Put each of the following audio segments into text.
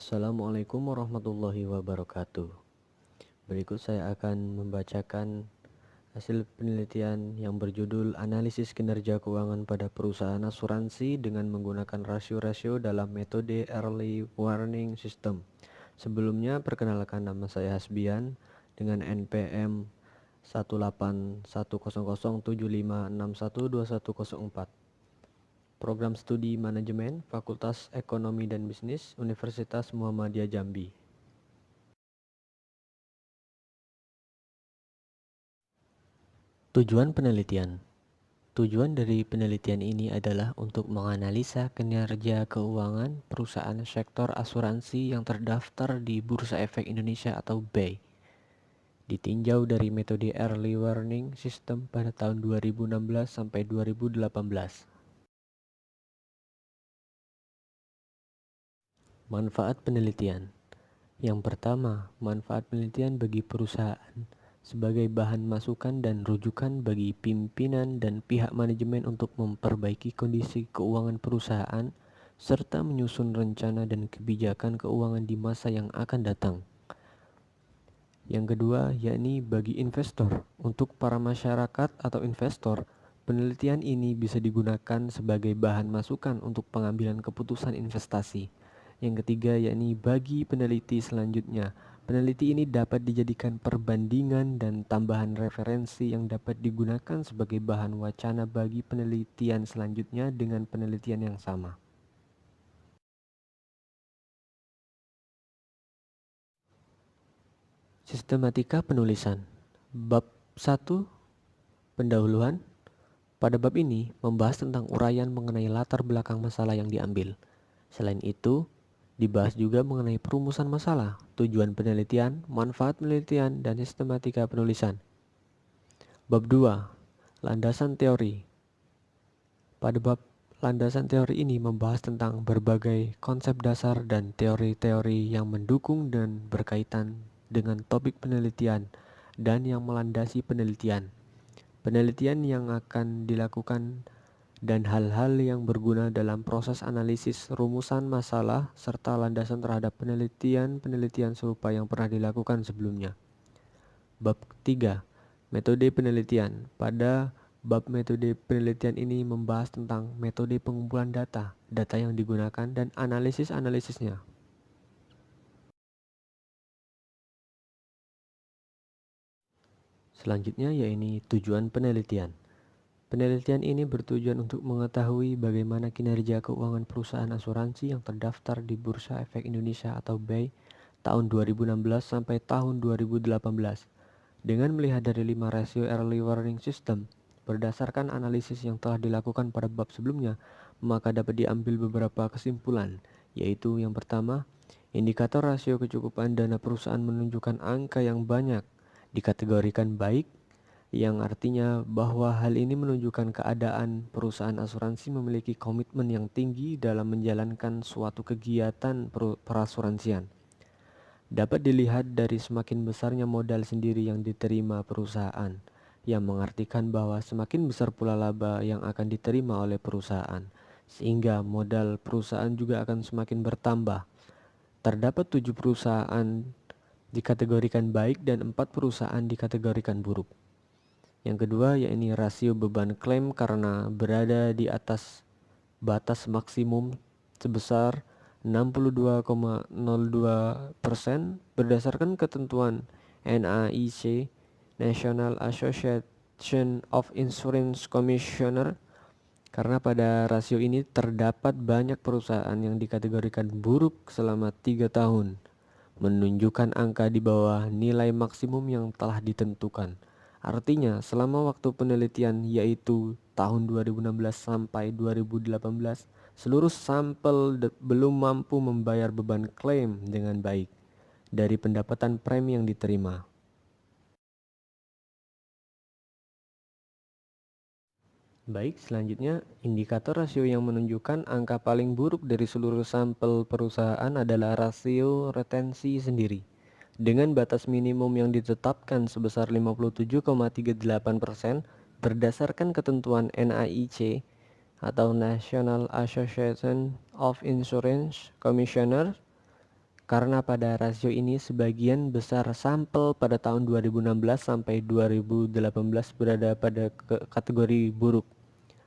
Assalamualaikum warahmatullahi wabarakatuh. Berikut saya akan membacakan hasil penelitian yang berjudul Analisis Kinerja Keuangan pada Perusahaan Asuransi dengan menggunakan rasio-rasio dalam metode Early Warning System. Sebelumnya, perkenalkan, nama saya Hasbian dengan NPM 1810075612104. Program Studi Manajemen, Fakultas Ekonomi dan Bisnis, Universitas Muhammadiyah Jambi. Tujuan penelitian. Tujuan dari penelitian ini adalah untuk menganalisa kinerja keuangan perusahaan sektor asuransi yang terdaftar di Bursa Efek Indonesia atau BEI. Ditinjau dari metode Early Warning System pada tahun 2016 sampai 2018. Manfaat penelitian. Yang pertama, manfaat penelitian bagi perusahaan sebagai bahan masukan dan rujukan bagi pimpinan dan pihak manajemen untuk memperbaiki kondisi keuangan perusahaan serta menyusun rencana dan kebijakan keuangan di masa yang akan datang. Yang kedua, yakni bagi investor. Untuk para masyarakat atau investor, penelitian ini bisa digunakan sebagai bahan masukan untuk pengambilan keputusan investasi. Yang ketiga, yakni bagi peneliti selanjutnya. Peneliti ini dapat dijadikan perbandingan dan tambahan referensi yang dapat digunakan sebagai bahan wacana bagi penelitian selanjutnya dengan penelitian yang sama. Sistematika penulisan. Bab 1, pendahuluan. Pada bab ini membahas tentang uraian mengenai latar belakang masalah yang diambil. Selain itu, dibahas juga mengenai perumusan masalah, tujuan penelitian, manfaat penelitian, dan sistematika penulisan. Bab 2, landasan teori. Pada bab landasan teori ini membahas tentang berbagai konsep dasar dan teori-teori yang mendukung dan berkaitan dengan topik penelitian dan yang melandasi penelitian. Penelitian yang akan dilakukan dan hal-hal yang berguna dalam proses analisis rumusan masalah serta landasan terhadap penelitian-penelitian serupa yang pernah dilakukan sebelumnya. Bab 3, metode penelitian. Pada bab metode penelitian ini membahas tentang metode pengumpulan data yang digunakan dan analisis-analisisnya. Selanjutnya yaitu tujuan penelitian. Penelitian ini bertujuan untuk mengetahui bagaimana kinerja keuangan perusahaan asuransi yang terdaftar di Bursa Efek Indonesia atau BEI tahun 2016 sampai tahun 2018 dengan melihat dari 5 rasio Early Warning System. Berdasarkan analisis yang telah dilakukan pada bab sebelumnya, maka dapat diambil beberapa kesimpulan, yaitu yang pertama, indikator rasio kecukupan dana perusahaan menunjukkan angka yang banyak dikategorikan baik, yang artinya bahwa hal ini menunjukkan keadaan perusahaan asuransi memiliki komitmen yang tinggi dalam menjalankan suatu kegiatan perasuransian. Dapat dilihat dari semakin besarnya modal sendiri yang diterima perusahaan, yang mengartikan bahwa semakin besar pula laba yang akan diterima oleh perusahaan, sehingga modal perusahaan juga akan semakin bertambah. Terdapat 7 perusahaan dikategorikan baik dan 4 perusahaan dikategorikan buruk. Yang kedua yaitu rasio beban klaim karena berada di atas batas maksimum sebesar 62,02% berdasarkan ketentuan NAIC (National Association of Insurance Commissioner). Karena pada rasio ini terdapat banyak perusahaan yang dikategorikan buruk selama 3 tahun, menunjukkan angka di bawah nilai maksimum yang telah ditentukan. Artinya, selama waktu penelitian yaitu tahun 2016 sampai 2018, seluruh sampel belum mampu membayar beban klaim dengan baik dari pendapatan premi yang diterima. Baik, selanjutnya indikator rasio yang menunjukkan angka paling buruk dari seluruh sampel perusahaan adalah rasio retensi sendiri, dengan batas minimum yang ditetapkan sebesar 57,38% berdasarkan ketentuan NAIC atau National Association of Insurance Commissioner. karena pada rasio ini sebagian besar sampel pada tahun 2016 sampai 2018 berada pada kategori buruk.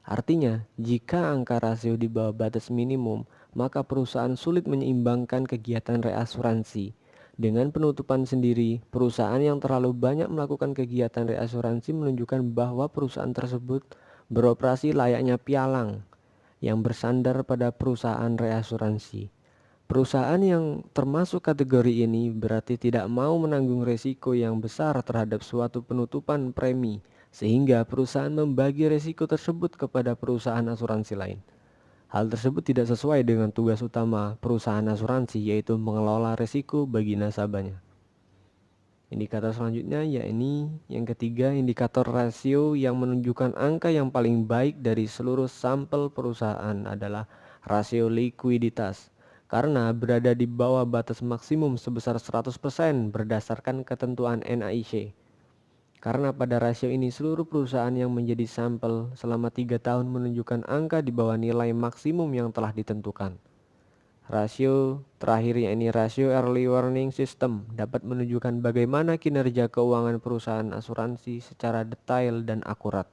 Artinya, jika angka rasio di bawah batas minimum, maka perusahaan sulit menyeimbangkan kegiatan reasuransi. Dengan penutupan sendiri, perusahaan yang terlalu banyak melakukan kegiatan reasuransi menunjukkan bahwa perusahaan tersebut beroperasi layaknya pialang yang bersandar pada perusahaan reasuransi. Perusahaan yang termasuk kategori ini berarti tidak mau menanggung resiko yang besar terhadap suatu penutupan premi, sehingga perusahaan membagi resiko tersebut kepada perusahaan asuransi lain. Hal tersebut tidak sesuai dengan tugas utama perusahaan asuransi, yaitu mengelola resiko bagi nasabahnya. Indikator selanjutnya yakni yang ketiga, indikator rasio yang menunjukkan angka yang paling baik dari seluruh sampel perusahaan adalah rasio likuiditas, karena berada di bawah batas maksimum sebesar 100% berdasarkan ketentuan NAIC. Karena pada rasio ini seluruh perusahaan yang menjadi sampel selama 3 tahun menunjukkan angka di bawah nilai maksimum yang telah ditentukan. Rasio terakhir yakni rasio early warning system dapat menunjukkan bagaimana kinerja keuangan perusahaan asuransi secara detail dan akurat.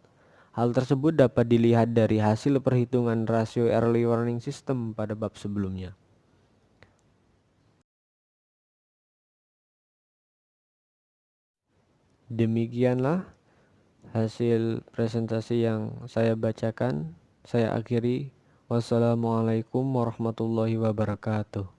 Hal tersebut dapat dilihat dari hasil perhitungan rasio early warning system pada bab sebelumnya. Demikianlah hasil presentasi yang saya bacakan. Saya akhiri. Wassalamualaikum warahmatullahi wabarakatuh.